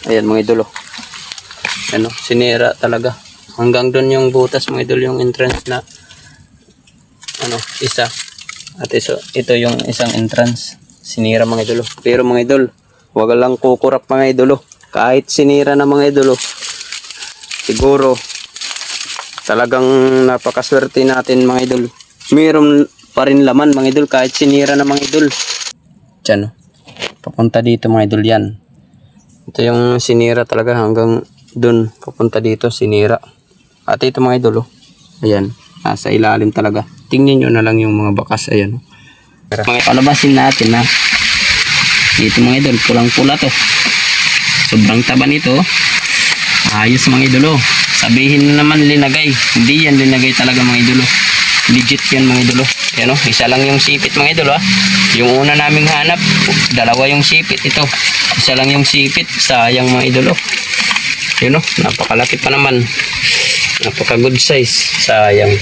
Ayan mga idol. Ano, sinira talaga. Hanggang doon yung butas mga idol, yung entrance na ano, isa. At ito yung isang entrance. Sinira mga idol. Pero mga idol, wag lang kukurap mga idol. Kahit sinira na mga idol, siguro talagang napakaswerte natin mga idol. Mayroon pa rin laman mga idol kahit sinira na mga idol. Diyan, papunta dito mga idol yan. Ito yung sinira talaga hanggang dun papunta dito sinira. At ito mga idol, ayan, nasa ilalim talaga. Tingnan nyo na lang yung mga bakas, ayan. Palabasin natin na. Dito mga idol, pulang-pula to. Sobrang taba nito. Ayos mga idol. Sabihin na naman linagay. Hindi yan linagay talaga mga idol. Legit yan mga idol. Ayan o, isa lang yung sipit mga idol. Yung una naming hanap, dalawa yung sipit. Ito, isa lang yung sipit. Sayang mga idol. Yun o, napakalaki pa naman. Napaka good size. Sayang.